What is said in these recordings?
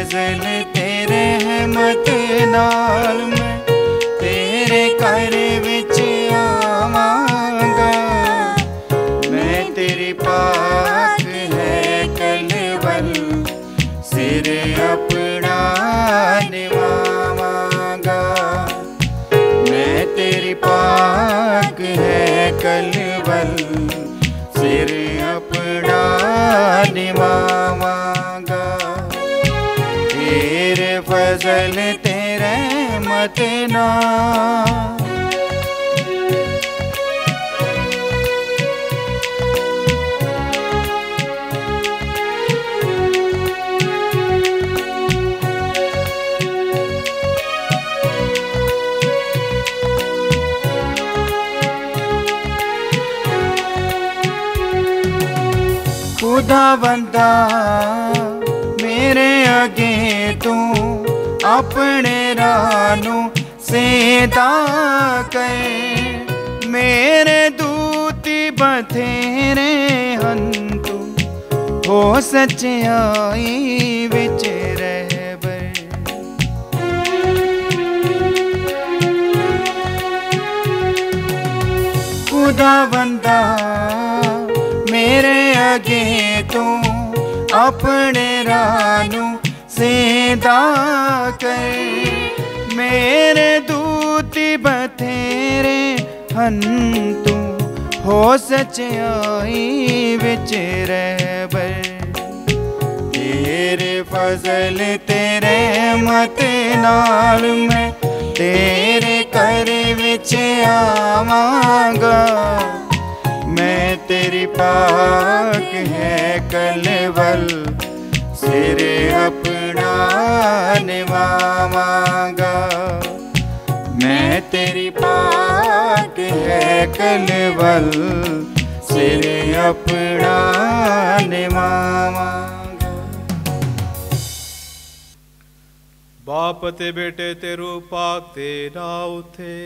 फजल तेरे रहमत नाल मैं तेरे घर विच आवांगा। मैं तेरी पाक है कलवल सिर अपना निवावांगा। मैं तेरी पाक है कलवल सिर अपना निवावांगा। तेरे फजल तेरे रहमत नाल खुदा बंदा मेरे अगे तू अपने रानू सेदा कर। मेरे दूती बथेरे हन तू हो सच्चाई विच रहबर। खुदा बंदा मेरे अगे तू अपने रानू सेदा कर। मेरे दूती बथेरे हन तू हो सच्चाई विच रहबर। तेरे फजल तेरे रहमत नाल मैं तेरे घर विच आवांगा। मैं तेरी पाक है कलवल सिर अपना निवावांगा। मैं तेरी पाक है कलवल सिर अपना निवावांगा। बाप ते बेटे ते रूह पाक ते नाम थे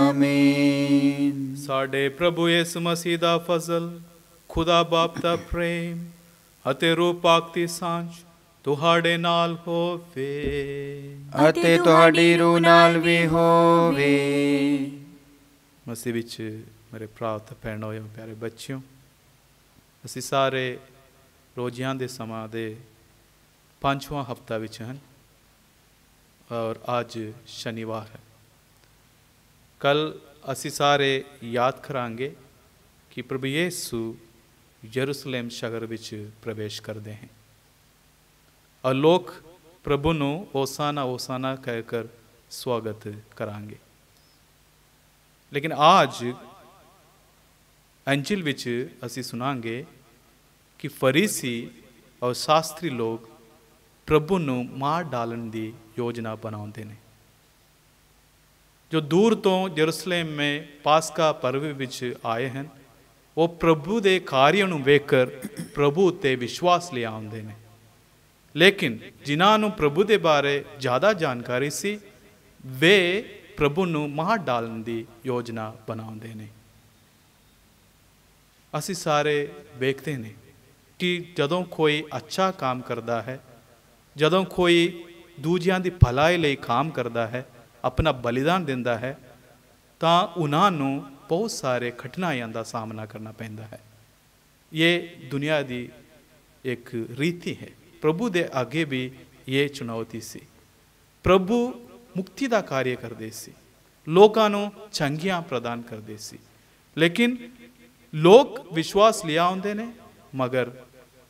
आमीन। साडे प्रभु यीशु मसीह दा फजल, खुदा बाप दा प्रेम अते रूह पाक दी सांझ तुहाडे नाल होवे अते तुहाडी रूह नाल भी होवे। मसीह विच मेरे भरा ते भैणों प्यारे बच्चों, असी सारे रोजियां दे समां दे 5वां हफ्ता विच हैं और आज शनिवार है। कल असी सारे याद करांगे कि प्रभु यीशु यरूशलेम शहर विच प्रवेश करते हैं और लोग प्रभु नू ओसाना ओसाना कहकर स्वागत करांगे। लेकिन आज अंजिल विच असी सुनांगे कि फरीसी और शास्त्री लोग प्रभु नू मार डालन दी योजना बनाते हैं। जो दूर तो यरूशलेम में पास्का पर्व विच आए हैं, वो प्रभु दे कार्य नू वेखकर प्रभु ते विश्वास ले आउंदे ने। लेकिन जिन्हां नू प्रभु दे बारे ज़्यादा जानकारी सी, वे प्रभु नू मार डालन दी योजना बनाउंदे ने। असी सारे वेखते हैं कि जदों कोई अच्छा काम करता है, जदों कोई दूजियां दी भलाई लई काम करता है, अपना बलिदान दिंदा है, तां उन्हां नू बहुत सारे कठिनाइयां दा सामना करना पैंदा है। ये दुनिया दी एक रीति है। प्रभु दे आगे भी ये चुनौती सी। प्रभु मुक्ति दा कार्य करदे सी, लोकां नू चंगियां प्रदान करदे सी। लेकिन लोग विश्वास लिया आउंदे ने, मगर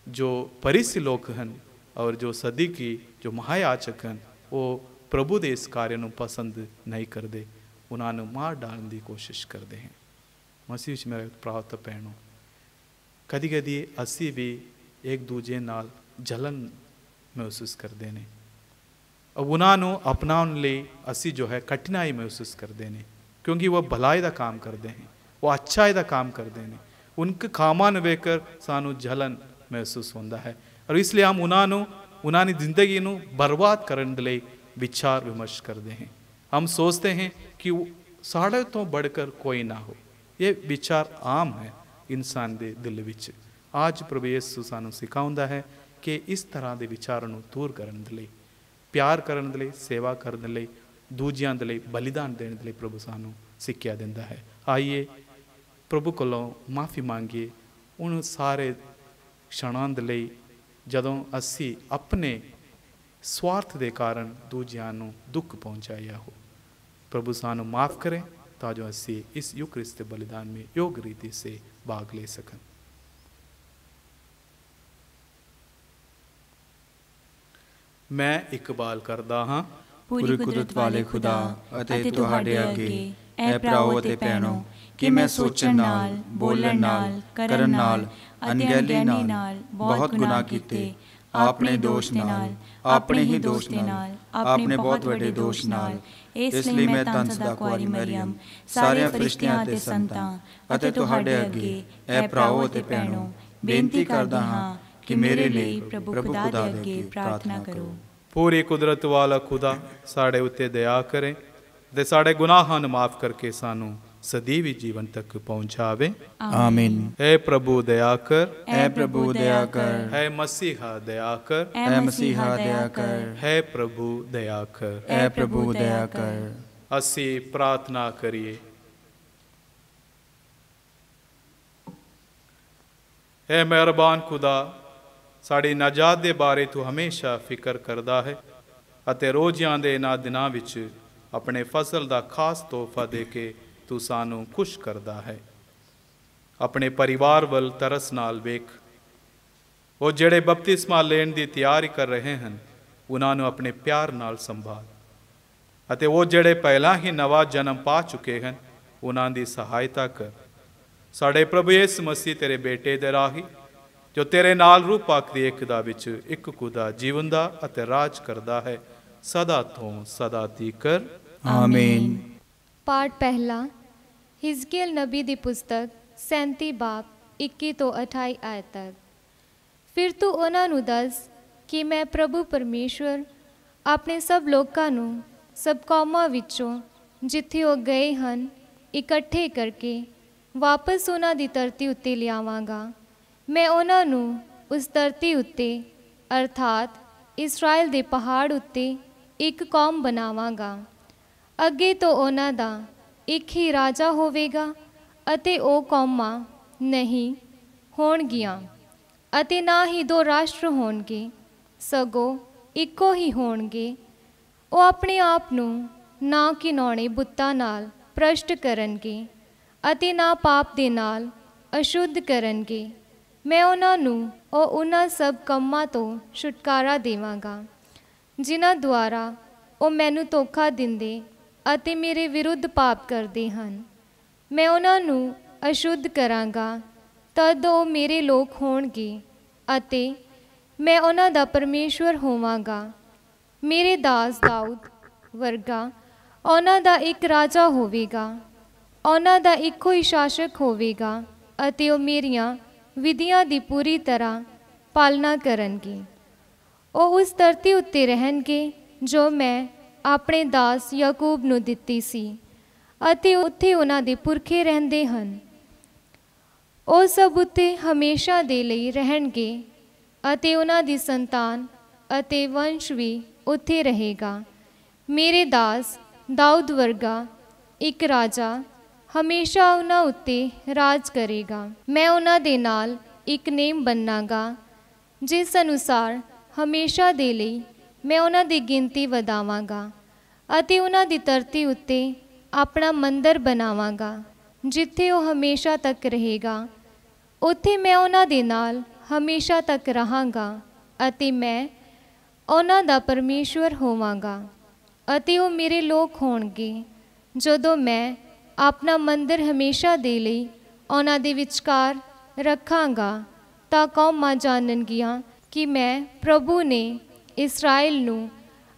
जो फरीसी लोग हैं और जो सदीकी जो महायाजक हैं, वो प्रभु दे इस कार्य नू पसंद नहीं करते, उन्होंने मार डालने की कोशिश करते हैं। मसीह मेरे प्राप्त भैनों, कदी कदी असी भी एक दूजे नाल जलन महसूस करते हैं और उन्होंने अपनाने लिए असी जो है कठिनाई महसूस करते हैं, क्योंकि वह भलाई का काम करते हैं, वो अच्छाई का काम करते हैं। उनके कामां नूं वेखकर सानू जलन महसूस होता है और इसलिए हम उन्होंने जिंदगी नूं बर्बाद करने लिए विचार विमर्श करते हैं। हम सोचते हैं कि साढ़े तो बढ़कर कोई ना हो। ये विचार आम है इंसान के दिल विच। आज प्रभु यीशु सानू सिखाउंदा है ਕਿ ਇਸ ਤਰ੍ਹਾਂ ਦੇ ਵਿਚਾਰਾਂ ਨੂੰ ਦੂਰ ਕਰਨ ਦੇ ਲਈ, ਪਿਆਰ ਕਰਨ ਦੇ ਲਈ, ਸੇਵਾ ਕਰਨ ਦੇ ਲਈ, ਦੂਜਿਆਂ ਦੇ ਲਈ ਬਲੀਦਾਨ ਦੇਣ ਦੇ ਲਈ ਪ੍ਰਭੂ ਸਾਨੂੰ ਸਿੱਖਿਆ ਦਿੰਦਾ ਹੈ। ਆਈਏ ਪ੍ਰਭੂ ਕੋਲੋਂ ਮਾਫੀ ਮੰਗੀਏ ਉਹਨੂੰ ਸਾਰੇ क्षणां ਦੇ ਲਈ ਜਦੋਂ ਅਸੀਂ ਆਪਣੇ ਸਵਾਰਥ ਦੇ ਕਾਰਨ ਦੂਜਿਆਂ ਨੂੰ ਦੁੱਖ ਪਹੁੰਚਾਇਆ ਹੋ। प्रभु सानू माफ़ करें ताजो असी इस यूक्रिस्त बलिदान में योग रीति से भाग ले सकन। मैं इकबाल करदा हाँ पूरी कुदरत वाले खुदा अते तुहाडे अगे ऐ भराओ अते भैणों कि मैं सोचण नाल, बोलण नाल, करन नाल, अनगैली नाल बहुत गुनाह कीते, आपने दोष नाल, अपने ही दोष नाल, अपने बहुत वड्डे दोष नाल। इसलिए मैं धन सदा कुआरी मरियम सारे फरिश्तियां ते संतां अते तुहाडे अगे ऐ भराओ अते भैणों बेनती करदा हां कि मेरे लिए प्रभु खुदा दे अगे प्रार्थना करो। पूरी कुदरत वाला खुदा साढ़े उत्ते दया करे ते साढ़े गुनाहां नूं माफ़ करके सानू सदैवी जीवन तक पहुंचावे। आमीन। ऐ प्रभु दया कर, ऐ प्रभु दया कर, है मसीहा दया कर, ऐ मसीहा दया कर, है प्रभु दया कर, ऐ प्रभु दया कर। असी प्रार्थना करिए। ऐ मेहरबान खुदा साड़ी नजात दे बारे तू हमेशा फिक्र करदा है अते रोज़ियां दे इन्हां दिनां विच अपने फसल दा खास तोहफा दे के तू सानू खुश करदा है। अपने परिवार वल तरस नाल वेख। वो जेड़े बपतिस्मा लेण दी तैयारी कर रहे हैं उन्हां नू अपने प्यार नाल संभाल अते वो जेड़े पहला ही नवा जन्म पा चुके हैं उन्हां दी सहायता कर। साडे प्रभु यीशु मसीह तेरे बेटे दे राही जो तेरे नाल रूह पाक दी एकता विच एक खुदा जीवंदा अते राज करदा है सदा तो सदा तीकर। आमीन। पाठ पहला हिजकियल नबी दी पुस्तक 37 बाब 21 तो 28 आयत तक। फिर तू उन्हां नूं दस कि मैं प्रभु परमेश्वर अपने सब लोकां नूं सब कौमां विचों जिथे वो गए हन इकट्ठे करके वापस उन्हां दी धरती उत्ते लियावांगा। मैं उन्हां नूं उस धरती उत्ते अर्थात इस्राएल दे पहाड़ उत्ते एक कौम बनावांगा। अगे तो उन्हां दा एक ही राजा होवेगा अते ओ कौमां नहीं होणगियां अते ना ही दो राष्ट्र होणगे सगों इक्को ही होणगे। ओ अपने आप नूं ना घिनौणे बुत्तां नाल भ्रष्ट करनगे अते ना पाप दे नाल अशुद्ध करनगे। मैं उन्हां नूं उन्हां सब कम्मां तो छुटकारा देवांगा जिन्हां द्वारा ओ मैनूं धोखा दिंदे अते मेरे विरुद्ध पाप करते हैं। मैं उन्हां नूं अशुद्ध करांगा तद वो मेरे लोग होणगे अते मैं उन्हां दा परमेश्वर होवांगा। मेरे दास दाऊद वर्गा उन्हां दा एक राजा होवेगा, उन्हां दा इक्को ही शासक होवेगा अते वो मेरियां विधियां दी पूरी तरह पालना करनगे। वो उस धरती उत्ते रहणगे जो मैं अपने दास याकूब नूं दित्ती सी अते उत्थे उन्हां दे पुरखे रहंदे हन। ओ सब उत्ते हमेशा दे लई रहणगे अते उन्हां दी संतान अते वंश भी उत्थे रहेगा। मेरे दास दाऊद वर्गा एक राजा हमेशा उन्हां उत्ते राज करेगा। मैं उन्हां दे नाल एक नेम बन्नागा जिस अनुसार हमेशा दे लई मैं उन्हां दी गिनती वधावांगा अते उन्हां दी धरती उत्ते अपना मंदिर बनावांगा जिथे वो हमेशा तक रहेगा। उत्थे मैं उन्हां दे नाल हमेशा तक रहांगा अते मैं उन्हां दा परमेश्वर होवांगा अते वो मेरे लोग होणगे। जदों मैं अपना मंदिर हमेशा दे लई उन्हां दे विचकार रखांगा तां कौमां जाननगियां कि मैं प्रभु ने इस्राएल नूं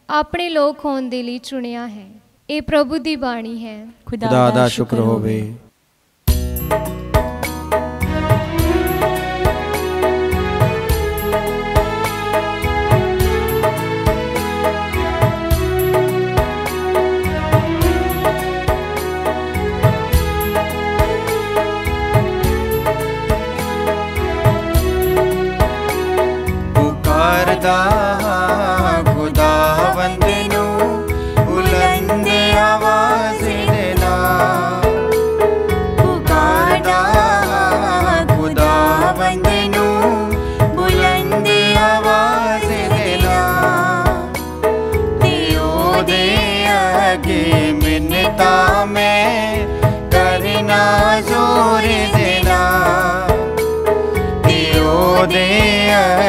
अपने लोग होण दे लई चुनिया है। ये प्रभु दी बाणी है। खुदा दा शुक्र होवे।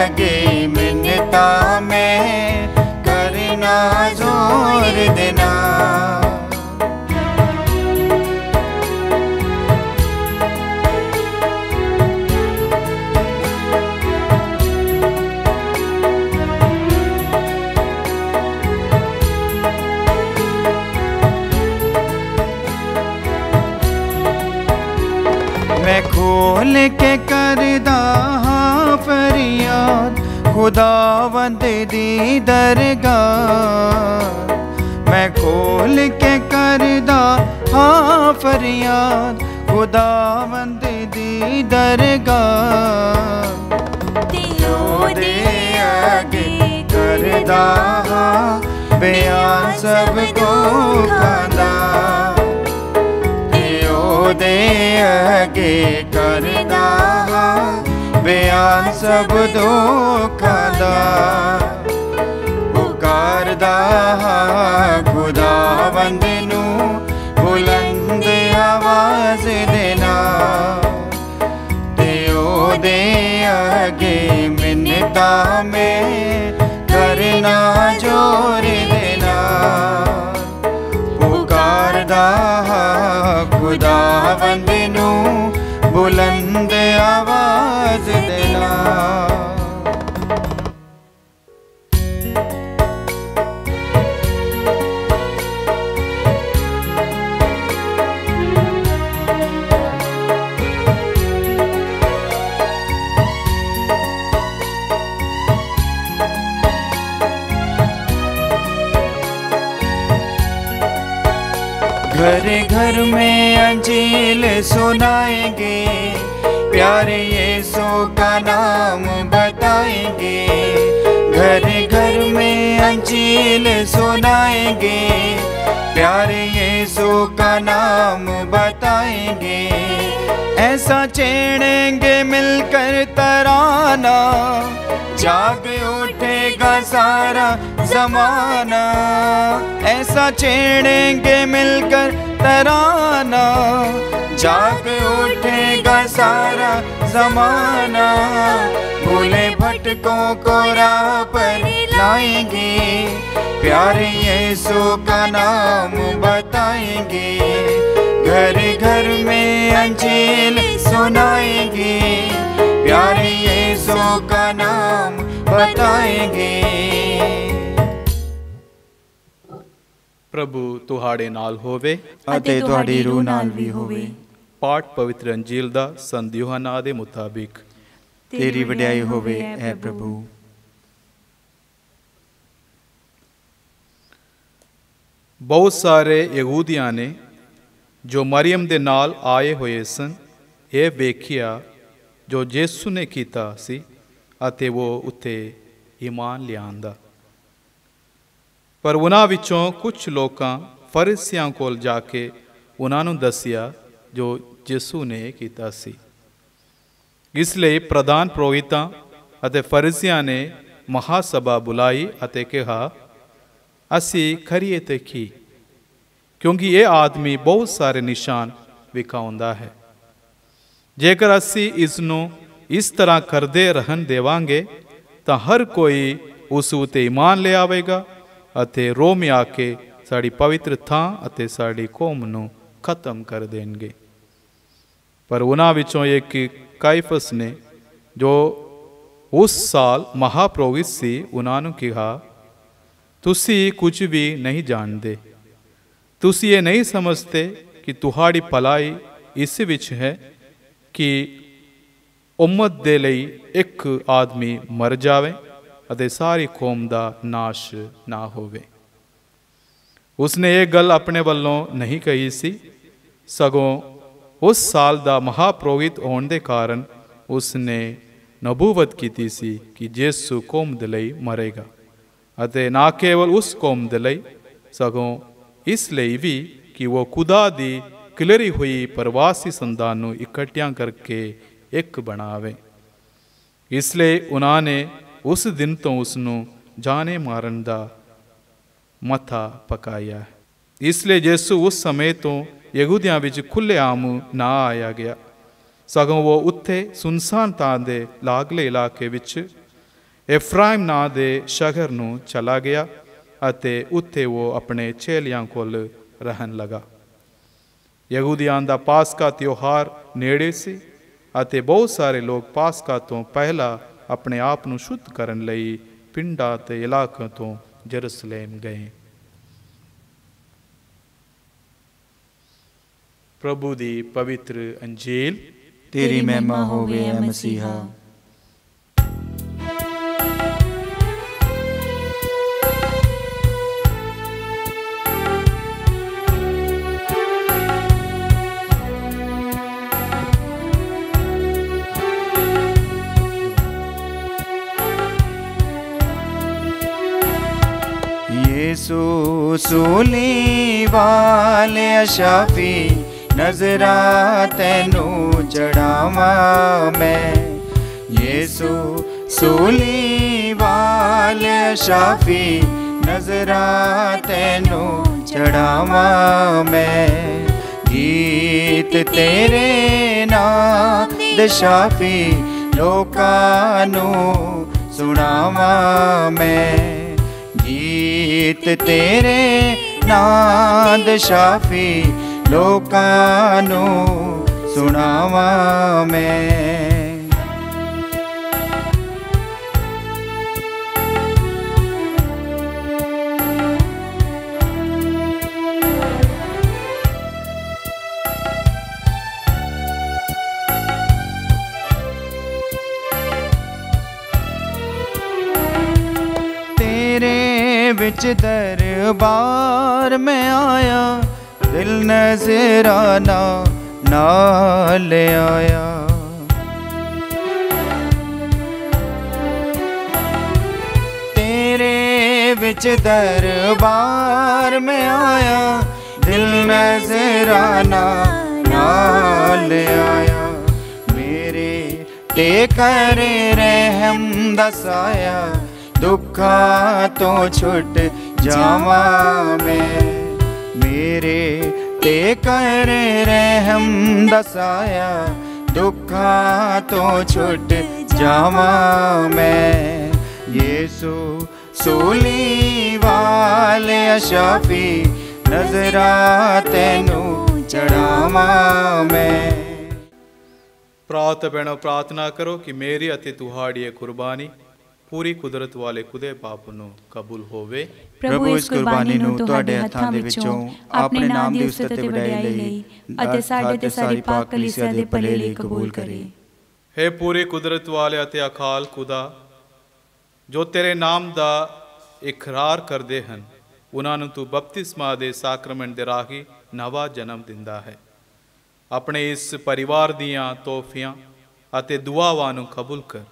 अगे मिन्नता में करना जोर देना। मैं खोल के करदा हाँ फरियाद खुदावंद दी दरगाह। मैं खोल के करदा हाँ फरियाद खुदावंद दी दरगाह। ओदे अगे करदा हाँ बयान सबको खादा। ओदे अगे करदा बयान सब दुखां दा। पुकारदा खुदावंद नू बुलंद आवाज देना। ते ओदे अगे मिन्नता में करना जोर देना। पुकारदा खुदावंद नू बुलंद आवाज देना। घर घर में अंजील सुनाएंगे, प्यारे यीशु का नाम बताएंगे। घर घर में अंजील सुनाएंगे, प्यारे यीशु का नाम बताएंगे। ऐसा छेड़ेंगे मिलकर तराना, जाग उठेगा सारा जमाना। ऐसा छेड़ेंगे मिलकर तराना, जाग उठेगा सारा जमाना। भूले भटकों को राह पर लाएंगे, प्यारे यीशु का नाम बताएंगे। घर घर में अंजील सुनाएंगे, प्यारे यीशु का नाम बताएंगे। प्रभु तुहाड़े नाल होवे ਅਤੇ ਤੁਹਾਡੀ रूह नाल भी होवे। पाठ पवित्र अंजील दा संत यूहन्ना दे मुताबिक। तेरी वड्याई होवे ऐ प्रभु। बहुत सारे यहूदियां ने जो मरियम दे नाल आए होए सन, ये वेखिया जो यीशु ने कीता सी ਅਤੇ वो उत्ते ईमान लियांदा। पर उन्हां विचों कुछ लोकां फरीसियां कोल जाके उन्हां नूं दसिया जो यीशु ने कीता सी। इसलिए प्रधान पुरोहितां ਅਤੇ फरीसियां ने महासभा बुलाई ਅਤੇ कहा, असी करिए ते की, क्योंकि ये आदमी बहुत सारे निशान विखाउंदा है। जेकर असी इसनूं इस तरह करदे रहन देवांगे तां हर कोई उस उते ईमान ले आवेगा ਅਤੇ रोम में आके साड़ी पवित्र थां ਅਤੇ साड़ी कौम नूं खत्म कर देंगे। पर उन्हां विचों एक काइफस ने जो उस साल महापुरोहित सी, उन्हां नूं कहा, तुसी कुछ भी नहीं जानते, तुसी ये नहीं समझते कि तुहाड़ी भलाई इस विच है कि उम्मत दे लई एक आदमी मर जावे ਅਤੇ सारी कौम दा नाश ना होवे। उसने ये गल अपने वालों नहीं कही सी, सगों उस साल दा महापुरोहित होने दे कारण उसने नबूवत की सी कि यीशु कौम दे लई मरेगा। ਅਤੇ ना केवल उस कौम दे लई सगों इसलिए भी कि वो खुदा दी खिलरी हुई प्रवासी संतान नूं इकट्ठियां करके एक बनावे। इसलिए उन्होंने उस दिन तो उसनूं जाने मारन दा मथा पकाया। इसलिए यीशु उस समय तो यहूदियां विच खुलेआम ना आया गया, सगों वो उत्थे सुनसान तां दे लागले इलाके विच ਇਫਰਾਇਮ ਨਾਂ ਦੇ ਸ਼ਹਿਰ ਨੂੰ ਚਲਾ ਗਿਆ ਅਤੇ ਉੱਥੇ ਉਹ ਆਪਣੇ ਚੇਲਿਆਂ ਕੋਲ ਰਹਿਣ ਲੱਗਾ। ਯਹੂਦੀਆਂ ਦਾ ਪਾਸਕਾ ਤਿਉਹਾਰ ਨੇੜੇ ਸੀ ਅਤੇ ਬਹੁਤ ਸਾਰੇ ਲੋਕ ਪਾਸਕਾ ਤੋਂ ਪਹਿਲਾਂ ਆਪਣੇ ਆਪ ਨੂੰ ਸ਼ੁੱਧ ਕਰਨ ਲਈ ਪਿੰਡਾਂ ਤੇ ਇਲਾਕਿਆਂ ਤੋਂ ਯਰੂਸ਼ਲਮ ਗਏ। ਪ੍ਰਭੂ ਦੀ ਪਵਿੱਤਰ ਅੰਜੀਲ। ਤੇਰੀ ਮਹਿਮਾ ਹੋਵੇ ਐ ਮਸੀਹਾ। ਯਿਸੂ ਸੂਲੀ ਵਾਲੇ ਸ਼ਾਫੀ, ਨਜ਼ਰਾਂ ਤੈਨੂੰ ਚੜਾਵਾਂ ਮੈਂ। ਯਿਸੂ ਸੂਲੀ ਵਾਲੇ ਸ਼ਾਫੀ, ਨਜ਼ਰਾਂ ਤੈਨੂੰ ਚੜਾਵਾਂ ਮੈਂ। ਗੀਤ ਤੇਰੇ ਨਾਂ ਦੇ ਸ਼ਾਫੀ, ਲੋਕਾਂ ਨੂੰ ਸੁਣਾਵਾਂ ਮੈਂ। ਗੀਤ ਤੇਰੇ ਨਾਂ ਦੇ ਸ਼ਾਫੀ, ਲੋਕਾਂ ਨੂੰ ਸੁਣਾਵਾਂ ਮੈਂ। ਤੇਰੇ ਵਿੱਚ ਦਰਬਾਰ ਮੈਂ ਆਇਆ, ਦਿਲ ਨਜ਼ਰਾਨਾ ਨਾਲ ਆਇਆ। ਤੇਰੇ ਵਿੱਚ ਦਰਬਾਰ ਮੈਂ ਆਇਆ, ਦਿਲ ਨਜ਼ਰਾਨਾ ਨਾਲ ਆਇਆ। ਮੇਰੇ ਤੇ ਕਰ ਰਹਿਮ ਦਾ ਸਾਇਆ, ਦੁੱਖਾਂ ਤੋਂ ਛੁੱਟ ਜਾਵਾਂ ਮੈਂ। ਮੇਰੇ ਤੇ ਕਰ ਰਹਿਮ ਦਾ ਸਾਇਆ, ਦੁੱਖਾਂ ਤੋਂ ਛੁੱਟ ਜਾਵਾਂ ਮੈਂ। ਯਿਸੂ ਸੂਲੀ ਵਾਲੇ ਸ਼ਾਫੀ, ਨਜ਼ਰਾਂ ਤੈਨੂੰ ਚੜਾਵਾਂ ਮੈਂ। ਪ੍ਰਾਤ ਭੈਣੋ, ਪ੍ਰਾਰਥਨਾ ਕਰੋ ਕਿ ਮੇਰੀ ਅਤੇ ਤੁਹਾਡੀ ਇਹ ਕੁਰਬਾਨੀ ਪੂਰੀ ਕੁਦਰਤ ਵਾਲੇ ਖੁਦੇ ਬਾਪ ਨੂੰ ਕਬੂਲ ਹੋਵੇ। ਪ੍ਰਭੂ ਇਸ ਕੁਰਬਾਨੀ ਨੂੰ ਤੁਹਾਡੇ ਹੱਥਾਂ ਦੇ ਵਿੱਚੋਂ ਆਪਣੇ ਨਾਮ ਦੀ ਉਸਤਤ ਤੇ ਵਡਿਆਈ ਲਈ ਅਤੇ ਸਾਡੇ ਤੇ ਸਾਰੀ ਪਾਕ ਕਲੀਸਿਆ ਦੇ ਭਲੇ ਲਈ ਕਬੂਲ ਕਰੇ। ਹੈ ਪੂਰੀ ਕੁਦਰਤ ਵਾਲੇ ਅਤੇ ਅਕਾਲ ਖੁਦਾ, ਜੋ ਤੇਰੇ ਨਾਮ ਦਾ ਇਕਰਾਰ ਕਰਦੇ ਹਨ, ਉਹਨਾਂ ਨੂੰ ਤੂੰ ਬਪਤਿਸਮਾ ਦੇ ਸਾਕਰਮੈਂਟ ਦੇ ਰਾਹੀਂ ਨਵਾਂ ਜਨਮ ਦਿੰਦਾ ਹੈ। ਆਪਣੇ ਇਸ ਪਰਿਵਾਰ ਦੀਆਂ ਤੋਹਫਿਆਂ ਅਤੇ ਦੁਆਵਾਂ ਨੂੰ ਕਬੂਲ ਕਰ।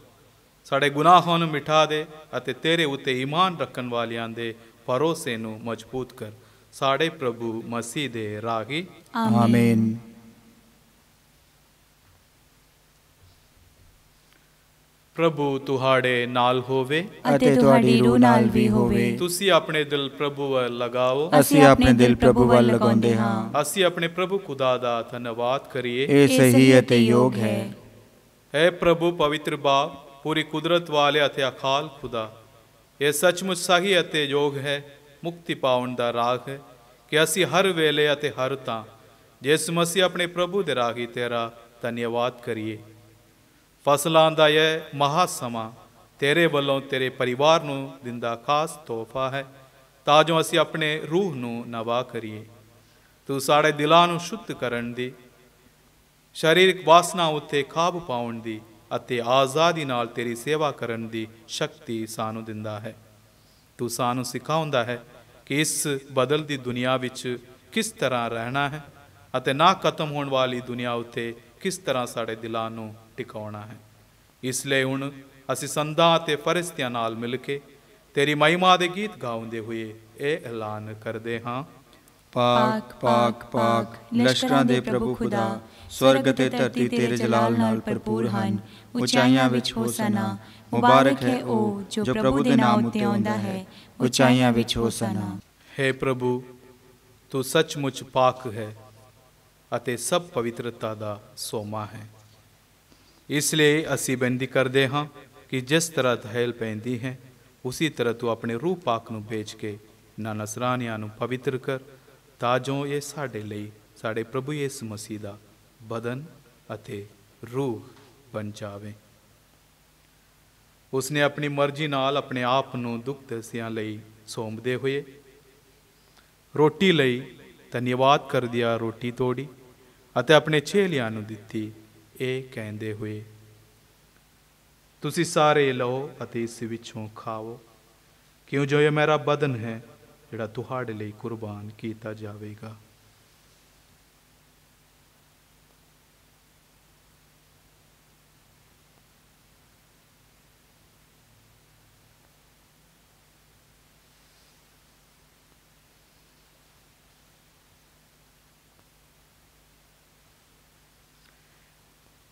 ਸਾਡੇ ਗੁਨਾਹਾਂ ਨੂੰ ਮਿਟਾ ਦੇ ਅਤੇ ਤੇਰੇ ਉੱਤੇ ਈਮਾਨ ਰੱਖਣ ਵਾਲਿਆਂ ਦੇ ਭਰੋਸੇ ਨੂੰ ਮਜ਼ਬੂਤ ਕਰ। ਸਾਡੇ ਪ੍ਰਭੂ ਮਸੀਹ ਦੇ ਰਾਹੀਂ ਆਮੀਨ। ਪ੍ਰਭੂ ਤੁਹਾਡੇ ਨਾਲ ਹੋਵੇ ਅਤੇ ਤੁਹਾਡੀ ਰੂਹ ਨਾਲ ਵੀ ਹੋਵੇ। ਤੁਸੀਂ ਆਪਣੇ ਦਿਲ ਪ੍ਰਭੂ ਵੱਲ ਲਗਾਓ। ਅਸੀਂ ਆਪਣੇ ਦਿਲ ਪ੍ਰਭੂ ਵੱਲ ਲਗਾਉਂਦੇ ਹਾਂ। ਅਸੀਂ ਆਪਣੇ ਪ੍ਰਭੂ ਖੁਦਾ ਦਾ ਧੰਨਵਾਦ ਕਰੀਏ। ਇਹ ਸਹੀ ਅਤੇ ਯੋਗ ਹੈ। ਹੈ ਪ੍ਰਭੂ ਪਵਿੱਤਰ ਬਾਪ, ਪੂਰੀ ਕੁਦਰਤ ਵਾਲੇ ਅਤੇ ਅਕਾਲ ਖੁਦਾ, ਇਹ ਸੱਚਮੁੱਚ ਸਹੀ ਅਤੇ ਯੋਗ ਹੈ, ਮੁਕਤੀ ਪਾਉਣ ਦਾ ਰਾਹ ਹੈ ਕਿ ਅਸੀਂ ਹਰ ਵੇਲੇ ਅਤੇ ਹਰ ਤਾਂ ਯਿਸੂ ਮਸੀਹ ਆਪਣੇ ਪ੍ਰਭੂ ਦੇ ਰਾਹੀਂ ਤੇਰਾ ਧੰਨਵਾਦ ਕਰੀਏ। ਫਸਲਾਂ ਦਾ ਇਹ ਮਹਾ ਸਮਾਂ ਤੇਰੇ ਵੱਲੋਂ ਤੇਰੇ ਪਰਿਵਾਰ ਨੂੰ ਦਿੰਦਾ ਖਾਸ ਤੋਹਫਾ ਹੈ, ਤਾਂ ਜੋ ਅਸੀਂ ਆਪਣੇ ਰੂਹ ਨੂੰ ਨਵਾ ਕਰੀਏ। ਤੂੰ ਸਾਡੇ ਦਿਲਾਂ ਨੂੰ ਸ਼ੁੱਧ ਕਰਨ ਦੀ, ਸਰੀਰਕ ਵਾਸਨਾ ਉੱਤੇ ਕਾਬੂ ਪਾਉਣ ਦੀ ਅਤੇ ਆਜ਼ਾਦੀ ਨਾਲ ਤੇਰੀ ਸੇਵਾ ਕਰਨ ਦੀ ਸ਼ਕਤੀ ਸਾਨੂੰ ਦਿੰਦਾ ਹੈ। ਤੂੰ ਸਾਨੂੰ ਸਿਖਾਉਂਦਾ ਹੈ ਕਿ ਇਸ ਬਦਲਦੀ ਦੁਨੀਆ ਵਿੱਚ ਕਿਸ ਤਰ੍ਹਾਂ ਰਹਿਣਾ ਹੈ ਅਤੇ ਨਾ ਖਤਮ ਹੋਣ ਵਾਲੀ ਦੁਨੀਆ ਉੱਤੇ ਕਿਸ ਤਰ੍ਹਾਂ ਸਾਡੇ ਦਿਲਾਂ ਨੂੰ ਟਿਕਾਉਣਾ ਹੈ। ਇਸ ਲਈ ਹੁਣ ਅਸੀਂ ਸੰਤਾਂ ਅਤੇ ਫਰਿਸ਼ਤਿਆਂ ਨਾਲ ਮਿਲ ਕੇ ਤੇਰੀ ਮਹਿਮਾ ਦੇ ਗੀਤ ਗਾਉਂਦੇ ਹੋਏ ਇਹ ਐਲਾਨ ਕਰਦੇ ਹਾਂ। ਪਾਕ ਪਾਕ ਪਾਕ ਲਸ਼ਕਰਾਂ ਦੇ ਪ੍ਰਭੂ ਖੁਦਾ, ਸਵਰਗ ਅਤੇ ਧਰਤੀ ਤੇਰੇ ਜਲਾਲ ਨਾਲ ਭਰਪੂਰ ਹਨ। ਉਚਾਈਆਂ ਵਿੱਚ ਹੋਸਨਾ, ਮੁਬਾਰਕ ਹੈ ਉਹ ਜੋ ਪ੍ਰਭੂ ਦੇ ਨਾਮ ਉੱਤੇ ਆਉਂਦਾ ਹੈ। ਉਚਾਈਆਂ ਵਿੱਚ ਹੋਸਨਾ। ਹੈ ਪ੍ਰਭੂ, ਤੂੰ ਸੱਚਮੁੱਚ ਪਾਕ ਹੈ ਅਤੇ ਸਭ ਪਵਿੱਤਰਤਾ ਦਾ ਸੋਮਾ ਹੈ। ਇਸ ਲਈ ਅਸੀਂ ਬੇਨਤੀ ਕਰਦੇ ਹਾਂ कि जिस तरह दहल पैंदी है उसी तरह तू अपने रूह पाक ਨੂੰ ਭੇਜ ਕੇ ਨਾ ਨਸਰਾਨੀਆਂ ਨੂੰ ਪਵਿੱਤਰ ਕਰ, ਤਾਂ ਜੋ ਇਹ ਸਾਡੇ ਲਈ ਸਾਡੇ ਪ੍ਰਭੂ ਯਿਸੂ ਮਸੀਹ ਦਾ ਬਦਨ ਅਤੇ रूह बन जावे। उसने अपनी मर्जी नाल अपने आप ਨੂੰ दुख दसियां ਲਈ सौंपदे हुए रोटी ਲਈ धन्यवाद कर दिया, रोटी तोड़ी ਅਤੇ ਆਪਣੇ ਚੇਲਿਆਂ ਨੂੰ ਦਿੱਤੀ, ਇਹ ਕਹਿੰਦੇ ਹੋਏ, ਤੁਸੀਂ ਸਾਰੇ ਲਓ ਅਤੇ ਇਸ ਵਿੱਚੋਂ ਖਾਓ, ਕਿਉਂ ਜੋ ਇਹ ਮੇਰਾ ਬਦਨ ਹੈ ਜਿਹੜਾ ਤੁਹਾਡੇ ਲਈ ਕੁਰਬਾਨ ਕੀਤਾ ਜਾਵੇਗਾ।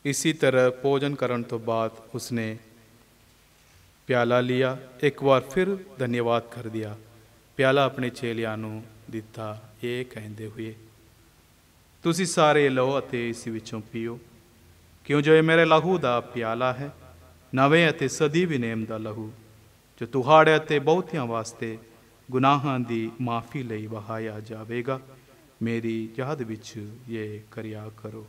इसी तरह भोजन करने तो बाद उसने प्याला लिया, एक बार फिर धन्यवाद कर दिया, प्याला अपने चेलियां ਨੂੰ ਦਿੱਤਾ, ਇਹ ਕਹਿੰਦੇ ਹੋਏ, ਤੁਸੀਂ ਸਾਰੇ ਲਓ ਅਤੇ ਇਸ ਵਿੱਚੋਂ ਪੀਓ, ਕਿਉਂ ਜੋ ਇਹ ਮੇਰੇ ਲਹੂ ਦਾ ਪਿਆਲਾ ਹੈ, ਨਵੇਂ ਅਤੇ ਸਦੀਵੀ ਨੇਮ ਦਾ ਲਹੂ, ਜੋ ਤੁਹਾਡੇ ਅਤੇ ਬਹੁਤਿਆਂ ਵਾਸਤੇ ਗੁਨਾਹਾਂ ਦੀ ਮਾਫੀ ਲਈ ਵਹਾਇਆ ਜਾਵੇਗਾ। ਮੇਰੀ ਯਾਦ ਵਿੱਚ ਇਹ ਕਰਿਆ ਕਰੋ।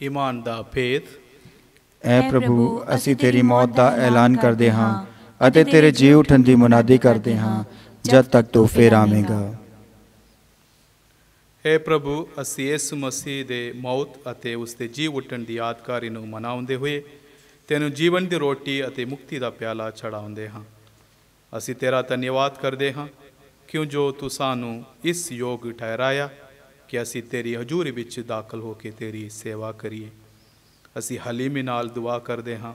ईमान दा भेद। ऐ प्रभु, ਅਸੀਂ ਤੇਰੀ ਮੌਤ ਦਾ ਐਲਾਨ ਕਰਦੇ ਹਾਂ ਅਤੇ ਤੇਰੇ ਜੀ ਉਠਣ ਦੀ ਮੁਨਾਦੀ ਕਰਦੇ ਹਾਂ ਜਦ ਤੱਕ ਤੂੰ ਫੇਰ ਆਵੇਂਗਾ। हे प्रभु, ਅਸੀਂ ਇਸ ਮਸੀਹ ਦੇ ਮੌਤ ਅਤੇ ਉਸ ਦੇ ਜੀ ਉਠਣ ਦੀ ਯਾਦਗਾਰੀ ਨੂੰ ਮਨਾਉਂਦੇ ਹੋਏ ਤੈਨੂੰ ਜੀਵਨ ਦੀ ਰੋਟੀ ਅਤੇ ਮੁਕਤੀ ਦਾ ਪਿਆਲਾ ਚੜਾਉਂਦੇ ਹਾਂ। ਅਸੀਂ ਤੇਰਾ ਧੰਨਵਾਦ ਕਰਦੇ ਹਾਂ ਕਿਉਂ ਜੋ ਤੂੰ ਸਾਨੂੰ ਇਸ ਯੋਗ ਠਹਿਰਾਇਆ ਕਿ ਅਸੀਂ ਤੇਰੀ ਹਜ਼ੂਰੀ ਵਿੱਚ ਦਾਖਲ ਹੋ ਕੇ ਤੇਰੀ ਸੇਵਾ ਕਰੀਏ। ਅਸੀਂ ਹਲੀਮੀ ਨਾਲ ਦੁਆ ਕਰਦੇ ਹਾਂ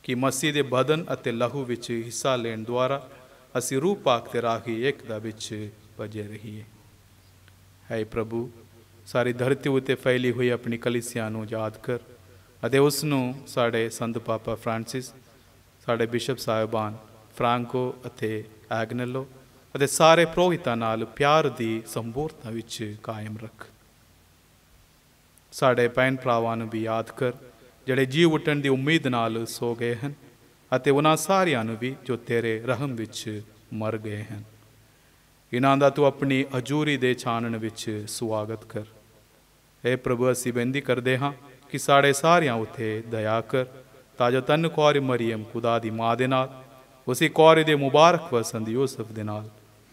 ਕਿ ਮਸੀਹ ਦੇ ਬਦਨ ਅਤੇ ਲਹੂ ਵਿੱਚ ਹਿੱਸਾ ਲੈਣ ਦੁਆਰਾ ਅਸੀਂ ਰੂਹ ਪਾਕ ਤੇ ਰਾਹੀ ਏਕਤਾ ਵਿੱਚ ਭਜੇ ਰਹੀਏ। ਹੈ ਪ੍ਰਭੂ, ਸਾਰੀ ਧਰਤੀ ਉੱਤੇ ਫੈਲੀ ਹੋਈ ਆਪਣੀ ਕਲੀਸਿਆ ਨੂੰ ਯਾਦ ਕਰ ਅਤੇ ਉਸ ਨੂੰ ਸਾਡੇ ਸੰਤ ਪਾਪਾ ਫਰਾਂਸਿਸ, ਸਾਡੇ ਬਿਸ਼ਪ ਸਾਹਿਬਾਨ ਫਰਾਂਕੋ ਅਤੇ ਐਗਨੈਲੋ ਅਤੇ ਸਾਰੇ ਪ੍ਰੋਹਿਤਾਂ ਨਾਲ ਪਿਆਰ ਦੀ ਸੰਪੂਰਨਤਾ ਵਿੱਚ ਕਾਇਮ ਰੱਖ। ਸਾਡੇ ਭੈਣ ਭਰਾਵਾਂ ਨੂੰ ਵੀ ਯਾਦ ਕਰ ਜਿਹੜੇ ਜੀ ਉਠਣ ਦੀ ਉਮੀਦ ਨਾਲ ਸੋ ਗਏ ਹਨ ਅਤੇ ਉਹਨਾਂ ਸਾਰਿਆਂ ਨੂੰ ਵੀ ਜੋ ਤੇਰੇ ਰਹਿਮ ਵਿੱਚ ਮਰ ਗਏ ਹਨ। ਇਹਨਾਂ ਦਾ ਤੂੰ ਆਪਣੀ ਹਜ਼ੂਰੀ ਦੇ ਛਾਨਣ ਵਿੱਚ ਸਵਾਗਤ ਕਰ। ਇਹ ਪ੍ਰਭੂ, ਅਸੀਂ ਬੇਨਤੀ ਕਰਦੇ ਹਾਂ ਕਿ ਸਾਡੇ ਸਾਰਿਆਂ ਉੱਤੇ ਦਇਆ ਕਰ ਤਾਂ ਜੋ ਤਨ ਕੁਆਰੀ ਮਰੀਮ ਖੁਦਾ ਦੀ ਮਾਂ ਦੇ ਨਾਲ, ਉਸੇ ਕੁਆਰੀ ਦੇ ਮੁਬਾਰਕ ਵਸੰਦ ਯੂਸਫ ਦੇ ਨਾਲ,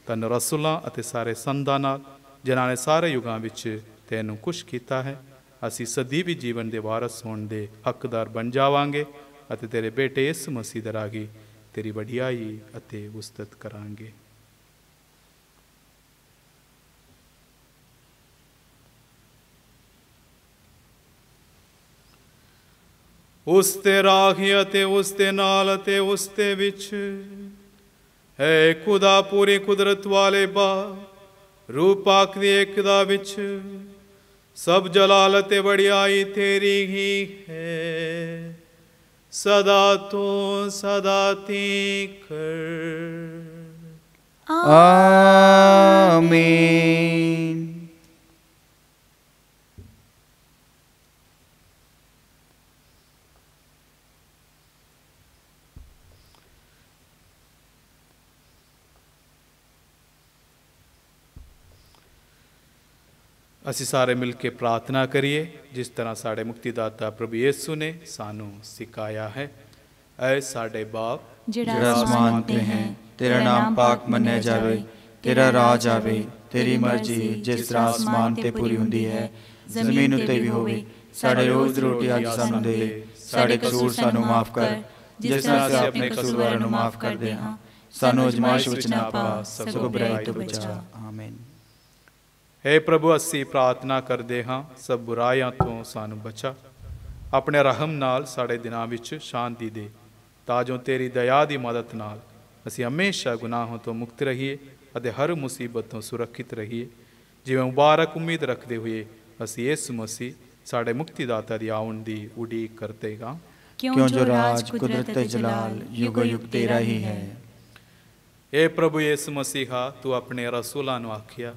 ਤਨ ਰਸੂਲਾਂ ਅਤੇ ਸਾਰੇ ਸੰਤਾਂ ਨਾਲ ਜਿਨ੍ਹਾਂ ਨੇ ਸਾਰੇ ਯੁਗਾਂ ਵਿੱਚ ਤੈਨੂੰ ਖੁਸ਼ ਕੀਤਾ ਹੈ, ਅਸੀਂ ਸਦੀਵੀ ਜੀਵਨ ਦੇ ਵਾਰਸ ਹੋਣ ਦੇ ਹੱਕਦਾਰ ਬਣ ਜਾਵਾਂਗੇ ਅਤੇ ਤੇਰੇ ਬੇਟੇ ਇਸ ਮਸੀਹ ਦੇ ਰਾਹੀਂ ਤੇਰੀ ਵਡਿਆਈ ਅਤੇ ਉਸਤਤ ਕਰਾਂਗੇ। ਉਸ ਤੇ ਰਾਹੀਂ ਅਤੇ ਉਸ ਦੇ ਨਾਲ ਅਤੇ ਉਸ ਦੇ ਵਿੱਚ ਹੈ ਖੁਦਾ ਪੂਰੀ ਕੁਦਰਤ ਵਾਲੇ ਬਾ रूह पाक दी एकता विच सब जलालत वड़ियाई तेरी ही है सदा तो सदा तीकर। आमीन। ਅਸੀਂ ਸਾਰੇ ਮਿਲ ਕੇ ਪ੍ਰਾਰਥਨਾ ਕਰੀਏ ਜਿਸ ਤਰ੍ਹਾਂ ਸਾਡੇ ਮੁਕਤੀਦਾਤਾ ਪ੍ਰਭੂ ਯਿਸੂ ਨੇ ਸਾਨੂੰ ਸਿਖਾਇਆ ਹੈ। ਐ ਸਾਡੇ ਬਾਪ ਜਿਹੜਾ ਅਸਮਾਨ ਤੇ ਹੈ, ਤੇਰਾ ਨਾਮ ਪਾਕ ਮੰਨਿਆ ਜਾਵੇ, ਤੇਰਾ ਰਾਜ ਆਵੇ, ਤੇਰੀ ਮਰਜ਼ੀ ਜਿਸ ਤਰ੍ਹਾਂ ਅਸਮਾਨ ਤੇ ਪੂਰੀ ਹੁੰਦੀ ਹੈ ਜ਼ਮੀਨ ਉੱਤੇ ਵੀ ਹੋਵੇ। ਸਾਡੇ ਰੋਜ਼ ਦੀ ਰੋਟੀ ਅੱਜ ਸਾਨੂੰ ਦੇ, ਸਾਡੇ ਕਸੂਰ ਸਾਨੂੰ ਮਾਫ ਕਰ ਜਿਸ ਤਰ੍ਹਾਂ ਅਸੀਂ ਆਪਣੇ ਕਸੂਰਵਾਰਾਂ ਨੂੰ ਮਾਫ ਕਰਦੇ ਹਾਂ। ਸਾਨੂੰ ਅਜ਼ਮਾਇਸ਼ ਵਿੱਚ ਨਾ ਪਾ, ਸਗੋਂ ਬੁਰਾਈ ਤੋਂ ਬਚਾ। ਆਮੀਨ। हे प्रभु, ਅਸੀਂ ਪ੍ਰਾਰਥਨਾ ਕਰਦੇ ਹਾਂ ਸਭ ਬੁਰਾਈਆਂ ਤੋਂ ਸਾਨੂੰ ਬਚਾ, ਆਪਣੇ ਰਹਿਮ ਨਾਲ ਸਾਡੇ ਦਿਨਾਂ ਵਿੱਚ ਸ਼ਾਂਤੀ ਦੇ, ਤਾਂ ਜੋ ਤੇਰੀ ਦਇਆ ਦੀ ਮਦਦ ਨਾਲ ਅਸੀਂ ਹਮੇਸ਼ਾ ਗੁਨਾਹਾਂ ਤੋਂ ਮੁਕਤ ਰਹੀਏ ਅਤੇ ਹਰ ਮੁਸੀਬਤ ਤੋਂ ਸੁਰੱਖਿਅਤ ਰਹੀਏ। ਜਿਵੇਂ ਮੁਬਾਰਕ ਉਮੀਦ ਰੱਖਦੇ ਹੋਏ ਅਸੀਂ ਯਿਸੂ ਮਸੀਹ ਸਾਡੇ ਮੁਕਤੀਦਾਤਾ ਦੀ ਆਉਣ ਦੀ ਉਡੀਕ ਕਰਦੇ ਹਾਂ। क्यों जो राज कुदरत ते जलाल युगो युग तेरा ही है। ਇਹ ਪ੍ਰਭੂ ਯਿਸੂ ਮਸੀਹਾ ਤੂੰ ਆਪਣੇ ਰਸੂਲਾਂ ਨੂੰ ਆਖਿਆ,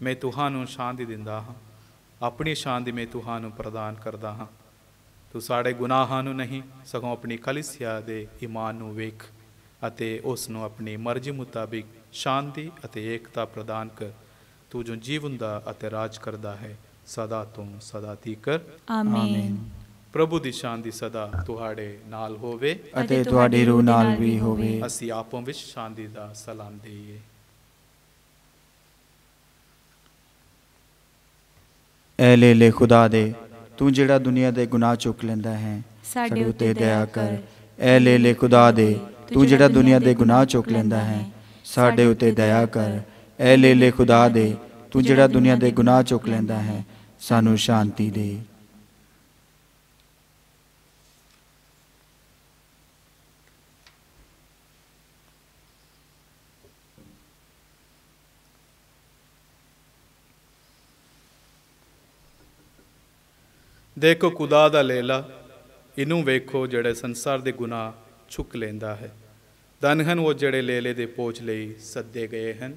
ਮੈਂ ਤੁਹਾਨੂੰ ਸ਼ਾਂਤੀ ਦਿੰਦਾ ਹਾਂ, ਆਪਣੀ ਸ਼ਾਂਤੀ ਮੈਂ ਤੁਹਾਨੂੰ ਪ੍ਰਦਾਨ ਕਰਦਾ ਹਾਂ। ਤੂੰ ਸਾਡੇ ਗੁਨਾਹਾਂ ਨੂੰ ਨਹੀਂ ਸਗੋਂ ਆਪਣੀ ਕਲੀਸਿਆ ਦੇ ਈਮਾਨ ਨੂੰ ਵੇਖ ਅਤੇ ਉਸ ਨੂੰ ਆਪਣੀ ਮਰਜ਼ੀ ਮੁਤਾਬਿਕ ਸ਼ਾਂਤੀ ਅਤੇ ਏਕਤਾ ਪ੍ਰਦਾਨ ਕਰ। ਤੂੰ ਜੋ ਜੀਵਨ ਦਾ ਅਤੇ ਰਾਜ ਕਰਦਾ ਹੈ ਸਦਾ ਤੋਂ ਸਦਾ ਤੀਕਰ। आमीन। ਪ੍ਰਭੂ ਦੀ ਸ਼ਾਂਤੀ ਸਦਾ ਤੁਹਾਡੇ ਨਾਲ ਹੋਵੇ ਅਤੇ ਤੁਹਾਡੀ ਰੂਹ ਨਾਲ ਵੀ ਹੋਵੇ। ਅਸੀਂ ਆਪੋ ਵਿੱਚ ਸ਼ਾਂਤੀ ਦਾ ਸਲਾਮ ਦੇਈਏ। ਐ ਲੈ ਖੁਦਾ ਦੇ, ਤੂੰ ਜਿਹੜਾ ਦੁਨੀਆ ਦੇ ਗੁਨਾਹ ਚੁੱਕ ਲੈਂਦਾ ਹੈ, ਸਾਡੇ ਉੱਤੇ ਦਇਆ ਕਰ। ਐ ਲੈ ਖੁਦਾ ਦੇ, ਤੂੰ ਜਿਹੜਾ ਦੁਨੀਆ ਦੇ ਗੁਨਾਹ ਚੁੱਕ ਲੈਂਦਾ ਹੈ, ਸਾਡੇ ਉੱਤੇ ਦਇਆ ਕਰ। ਐ ਲੈ ਖੁਦਾ ਦੇ, ਤੂੰ ਜਿਹੜਾ ਦੁਨੀਆ ਦੇ ਗੁਨਾਹ ਚੁੱਕ ਲੈਂਦਾ ਹੈ, ਸਾਨੂੰ ਸ਼ਾਂਤੀ ਦੇ। ਦੇਖੋ ਖੁਦਾ ਦਾ ਲੇਲਾ, ਇਹਨੂੰ ਵੇਖੋ ਜਿਹੜੇ ਸੰਸਾਰ ਦੇ ਗੁਨਾਹ ਚੁੱਕ ਲੈਂਦਾ ਹੈ। ਧੰਨ ਹਨ ਉਹ ਜਿਹੜੇ ਲੇਲੇ ਦੇ ਪੋਚ ਲਈ ਸੱਦੇ ਗਏ ਹਨ।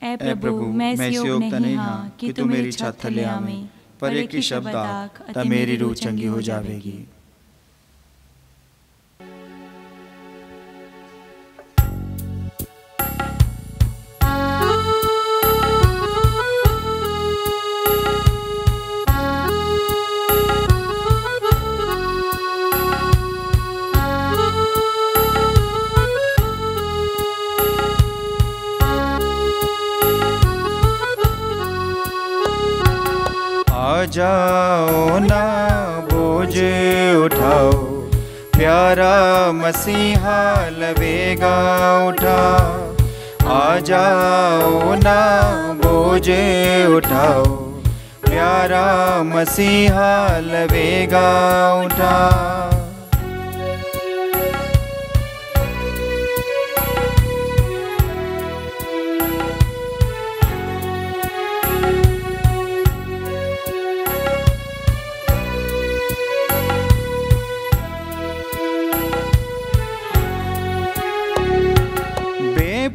ਐ ਪ੍ਰਭੂ, ਮੈਂ ਇਸ ਯੋਗ ਨਹੀਂ ਹਾਂ ਕਿ ਤੂੰ ਮੇਰੀ ਛੱਤ ਥੱਲੇ ਆਵੇਂ, ਪਰ ਇੱਕ ਹੀ ਸ਼ਬਦ ਆਖ ਤਾਂ ਮੇਰੀ ਰੂਹ ਚੰਗੀ ਹੋ ਜਾਵੇਗੀ। जाओ ना बोझ उठाओ, प्यारा मसीहा लवेगा उठा। आ जाओ ना बोझ उठाओ, प्यारा मसीहा लवेगा उठा।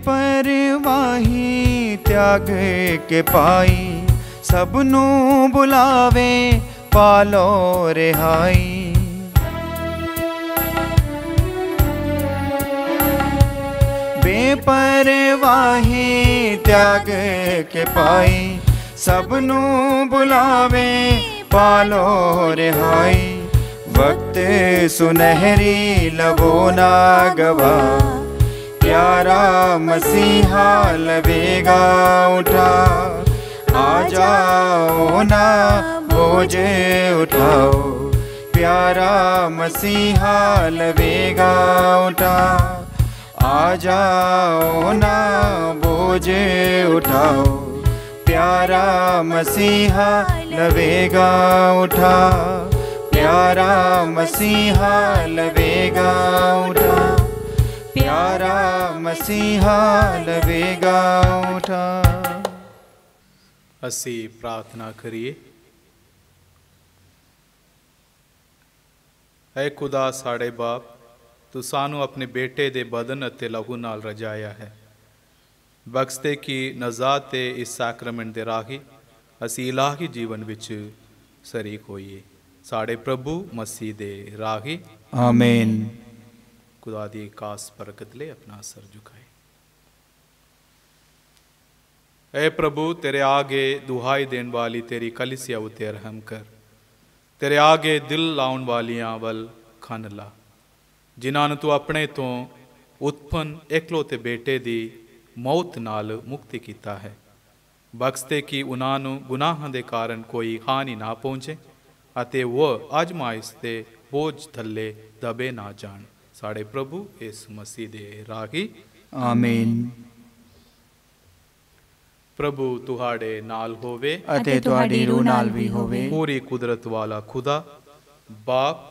परवाही त्याग के पाई, सबनू बुलावे पालो रिहाई। बेपरवाही त्याग के पाई, सबनू बुलावे पालो रिहाई। वक्त सुनहरी लबो ना गवा, प्यारा मसीहा लवेगा उठा। आ जाओ ना बोझ उठाओ, प्यारा मसीहा लवेगा उठा। आ जाओ ना बोझ उठाओ, प्यारा मसीहा लवेगा उठा। प्यारा मसीहा लवेगा उठा, प्यारा मसीहा लवेगा उठा। ਅਸੀਂ ਪ੍ਰਾਰਥਨਾ ਕਰੀਏ। ਐ ਖੁਦਾ ਸਾਡੇ ਬਾਪ, ਤੂੰ ਸਾਨੂੰ ਆਪਣੇ ਬੇਟੇ ਦੇ ਬਦਨ ਅਤੇ ਲਹੂ ਨਾਲ ਰਜਾਇਆ ਹੈ। ਬਖਸ਼ ਦੇ ਕਿ ਨਜ਼ਾਤ ਤੇ ਇਸ ਸੈਕਰਮੈਂਟ ਦੇ ਰਾਹੀਂ ਅਸੀਂ ਇਲਾਹੀ ਜੀਵਨ ਵਿੱਚ ਸ਼ਰੀਕ ਹੋਈਏ। ਸਾਡੇ ਪ੍ਰਭੂ ਮਸੀਹ ਦੇ ਰਾਹੀਂ आमीन। खुदा दी खास बरकत ले अपना सर झुकाए। ऐ प्रभु, तेरे आगे दुहाई देने वाली तेरी कलिसिया उते रहम कर। तेरे आगे दिल लाउन वालियां वल खन ला, जिन्हां तू अपने तो उत्पन्न एकलौते बेटे दी मौत नाल मुक्ति कीता है। बख्श दे कि उन्हां नू गुनाहां दे कारण कोई हानि ना पहुंचे अते वह आजमाइश दे बोझ थल्ले दबे ना जान। साढ़े प्रभु इस मसीह दे राही आमीन। प्रभु तुहाड़े नाल होवे अते तुहाड़ी रूह नाल भी होवे। पूरी कुदरत वाला खुदा बाप,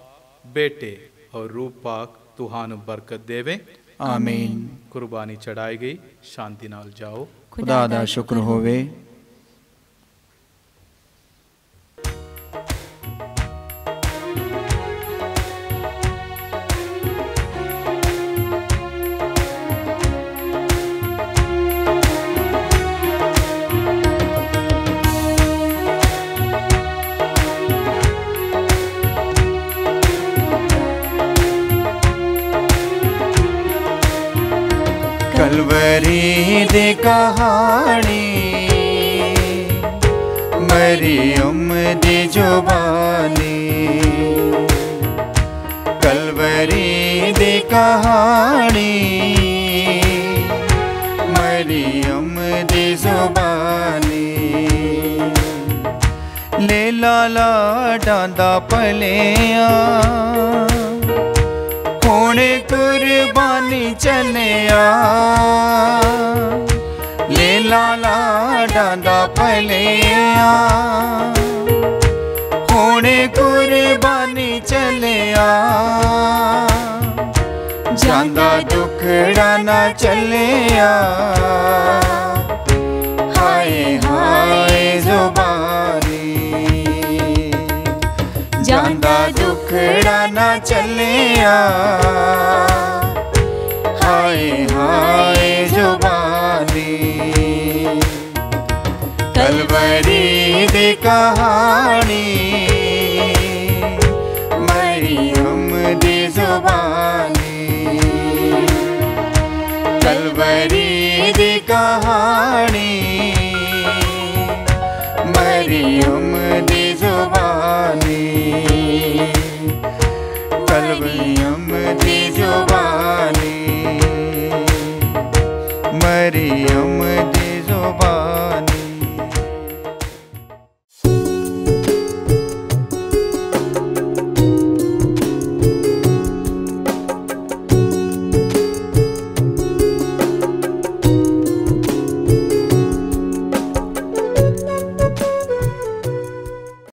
बेटे और रूह पाक तुहानू बरकत देवे। आमीन। कुर्बानी चढ़ाई गई, शांति नाल जाओ। खुदा दा शुक्र होवे। कलवरी दे कहानी मरियम दी जुबानी, कलवरी दे कहानी मरियम दी जुबानी। ले लाला डांदा पलिया हुणे कुर्बानी चलिया, ले लाला डांदा पलिया हुणे कुर्बानी चलिया। जांदा दुखड़ा ना चलिया, हाय हाय जुबानी। जांदा दुखड़ा ना चलिया, हाय हाय जुबानी। कलवरी दी कहानी मरियम दी जुबानी।